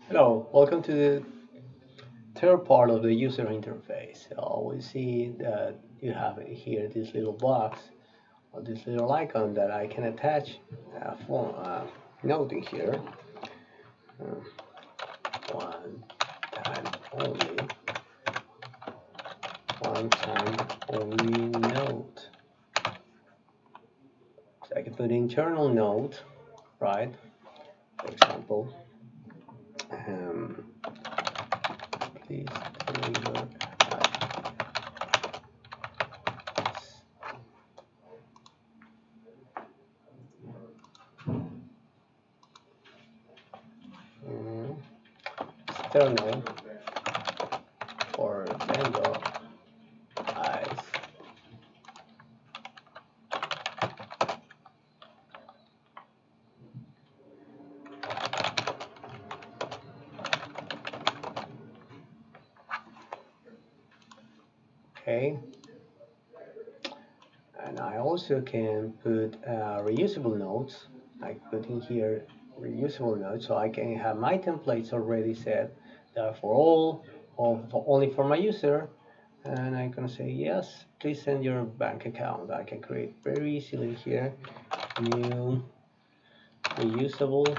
Hello, welcome to the third part of the user interface. So we see that you have here this little box or this little icon that I can attach a form, note in here. One time only, one time only note. So I can put internal note, right? For example, um, please deliver um, external for vendor eyes. Okay, and I also can put reusable notes. I put in here reusable notes, so I can have my templates already set that for all or for only for my user. And I can say yes, please send your bank account. I can create very easily here new reusable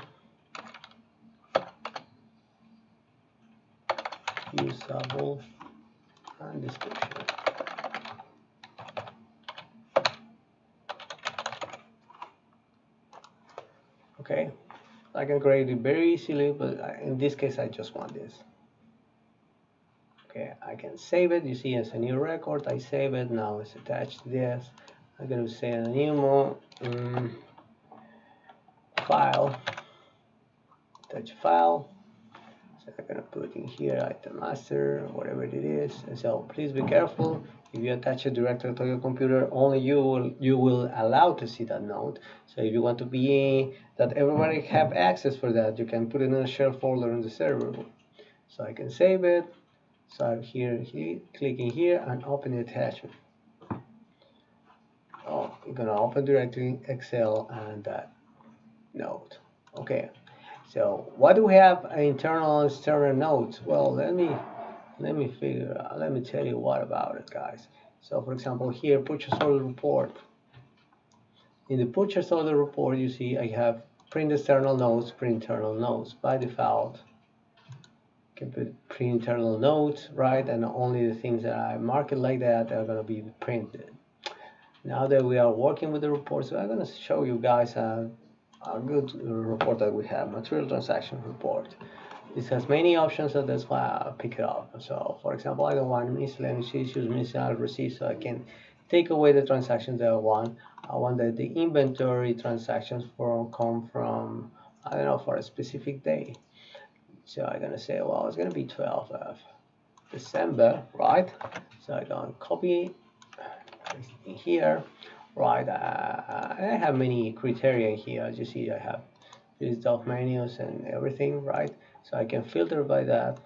usable and description. Okay, I can create it very easily, but in this case I just want this. Okay, I can save it. You see, as a new record, I save it. Now it's attached to this. I'm going to say a new file, attach file. So I'm going to put in here item master, whatever it is. And so please be careful. If you attach it directly to your computer, only you will allow to see that node. So if you want to be that everybody have access for that, you can put it in a share folder in the server. So I can save it. So I'm here, clicking here and open the attachment. Oh, you're gonna open directly Excel and that note. Okay, so what do we have internal and external notes? Well, let me tell you what about it, guys. So for example, here purchase order report. In the purchase order report, you see I have print external notes, print internal notes. By default, you can put print internal notes, right? And only the things that I mark it like that are gonna be printed. Now that we are working with the reports, I'm going to show you guys a good report that we have, material transaction report. This has many options, so that's why I pick it up. So for example, I don't want miscellaneous issues, miscellaneous receipts, so I can take away the transactions that I want. I want that the inventory transactions come from, I don't know, for a specific day. So I'm going to say, well, it's going to be 12th of December, right? So I can copy in here, right? I have many criteria here. As you see, I have list of menus and everything, right? So I can filter by that.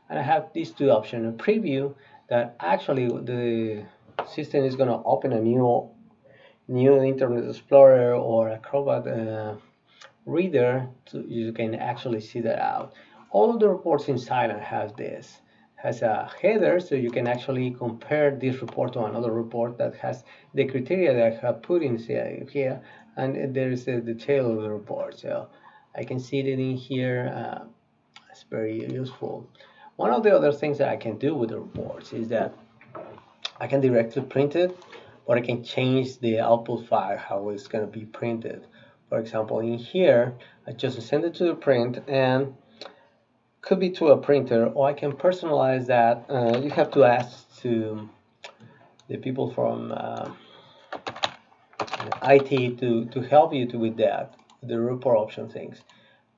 And I have these two options, a preview that actually the system is going to open a new Internet Explorer or Acrobat reader, so you can actually see that out. All of the reports in Silent have this. Has a header, so you can actually compare this report to another report that has the criteria that I have put in here, and there is a detail of the report. So I can see it in here. It's very useful. One of the other things that I can do with the reports is that I can directly print it, or I can change the output file, how it's going to be printed. For example, in here, I just send it to the print and could be to a printer, or I can personalize that. You have to ask to the people from IT to help you with that, the report option things.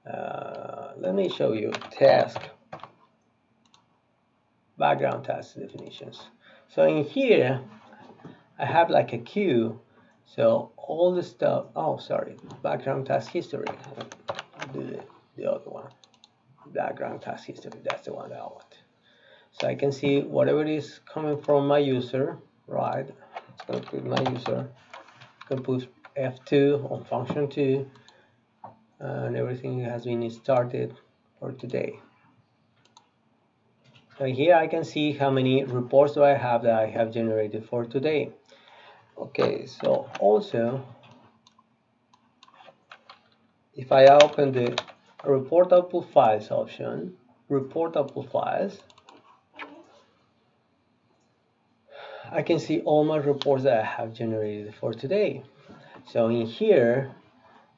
Let me show you task, background task definitions. So in here, I have like a queue. So all the stuff, oh, sorry, background task history. I'll do the other one, background task history. That's the one that I want. So I can see whatever is coming from my user, right? It's going to put my user. I can put F2 on function 2, and everything has been started. for today. So here I can see how many reports do I have that I have generated for today. Okay, so also if I open the report output files option, report output files, I can see all my reports that I have generated for today. So in here,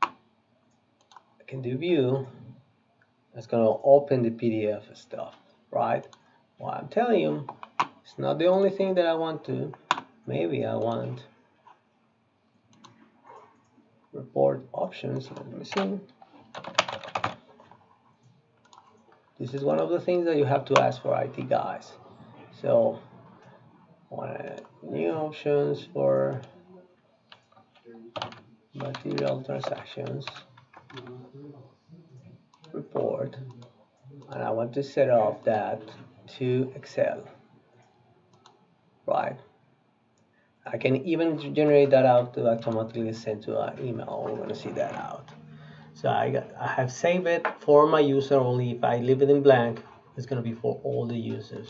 I can do view. It's going to open the PDF stuff, right? Well, I'm telling you, it's not the only thing that I want to. Maybe I want report options. Let me see. This is one of the things that you have to ask for IT guys. So, new options for material transactions report, and I want to set up that to Excel, right? I can even generate that out to automatically send to an email. We're going to see that out. So I have saved it for my user only. If I leave it in blank, it's going to be for all the users.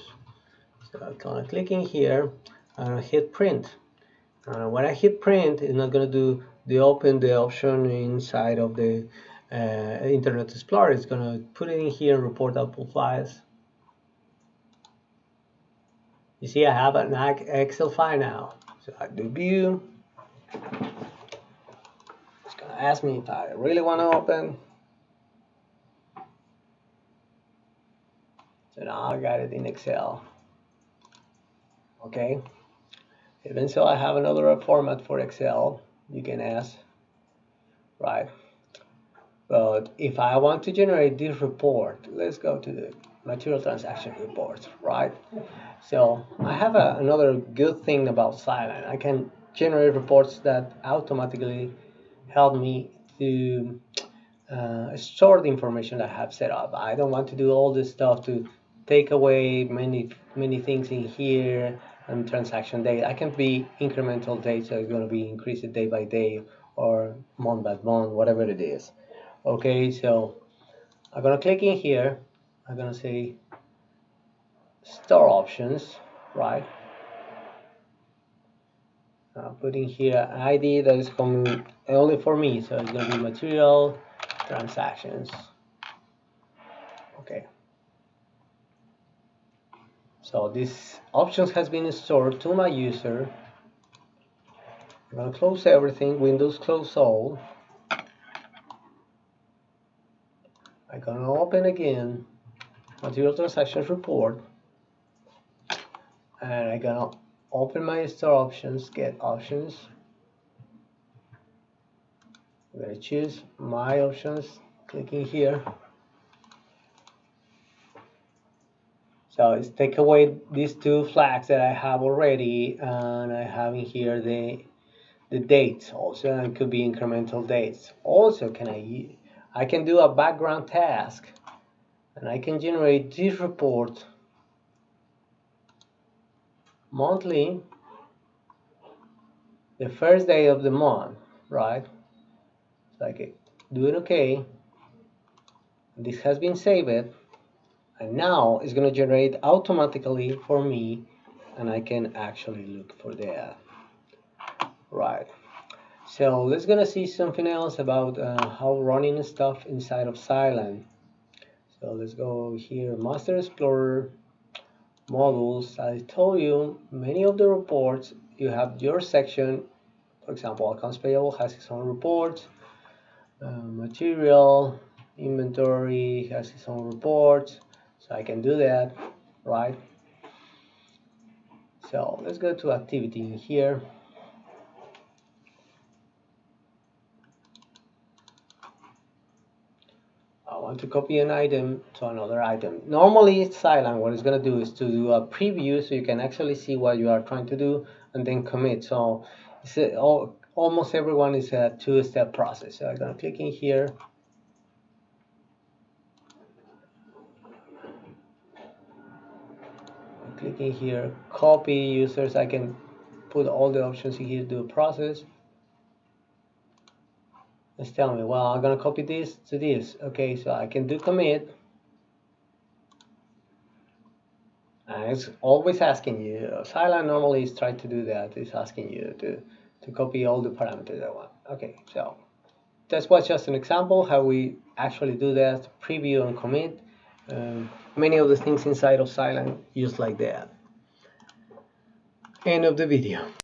So I'm going to click in here and hit print. When I hit print, it's not going to do the open the option inside of the Internet Explorer. It's going to put it in here, report output files. You see, I have an Excel file now. So I do view. It's going to ask me if I really want to open. So now I got it in Excel. Okay. Even so, I have another format for Excel. You can ask, right? But if I want to generate this report, let's go to the material transaction report, right? So I have another good thing about Silent. I can generate reports that automatically help me to store the information that I have set up. I don't want to do all this stuff to take away many things in here and transaction date. I can be incremental date, so it's going to be increased day by day or month by month, whatever it is. Okay, so I'm going to click in here. I'm going to say store options, right? Put in here an ID that is coming only for me, so it's going to be material transactions. Okay. So this options has been stored to my user. I'm going to close everything, Windows close all. I'm going to open again material transactions report, and I'm going to open my store options, get options. I'm going to choose my options, clicking here. So it's take away these two flags that I have already, and I have in here the dates also, and it could be incremental dates. Also, I can do a background task, and I can generate this report monthly, the first day of the month, right? So I can do it okay. This has been saved, and now it's going to generate automatically for me, and I can actually look for that, right? So let's gonna see something else about how running stuff inside of Silent. So let's go here, Master Explorer, Modules. I told you many of the reports, you have your section. For example, accounts payable has its own reports. Material, inventory has its own reports. So I can do that, right? So let's go to activity in here. I want to copy an item to another item. Normally it's Silent. What it's going to do is to do a preview so you can actually see what you are trying to do and then commit. So it's almost everyone is a two-step process. So I'm going to click in here. Click in here, copy users. I can put all the options in here, do a process. It's telling me, well, I'm going to copy this to this. Okay, so I can do commit. It's always asking you. Silent normally is trying to do that. It's asking you to copy all the parameters I want. Okay, so that was just an example how we actually do that, preview and commit. Many of the things inside of Silent just like that. End of the video.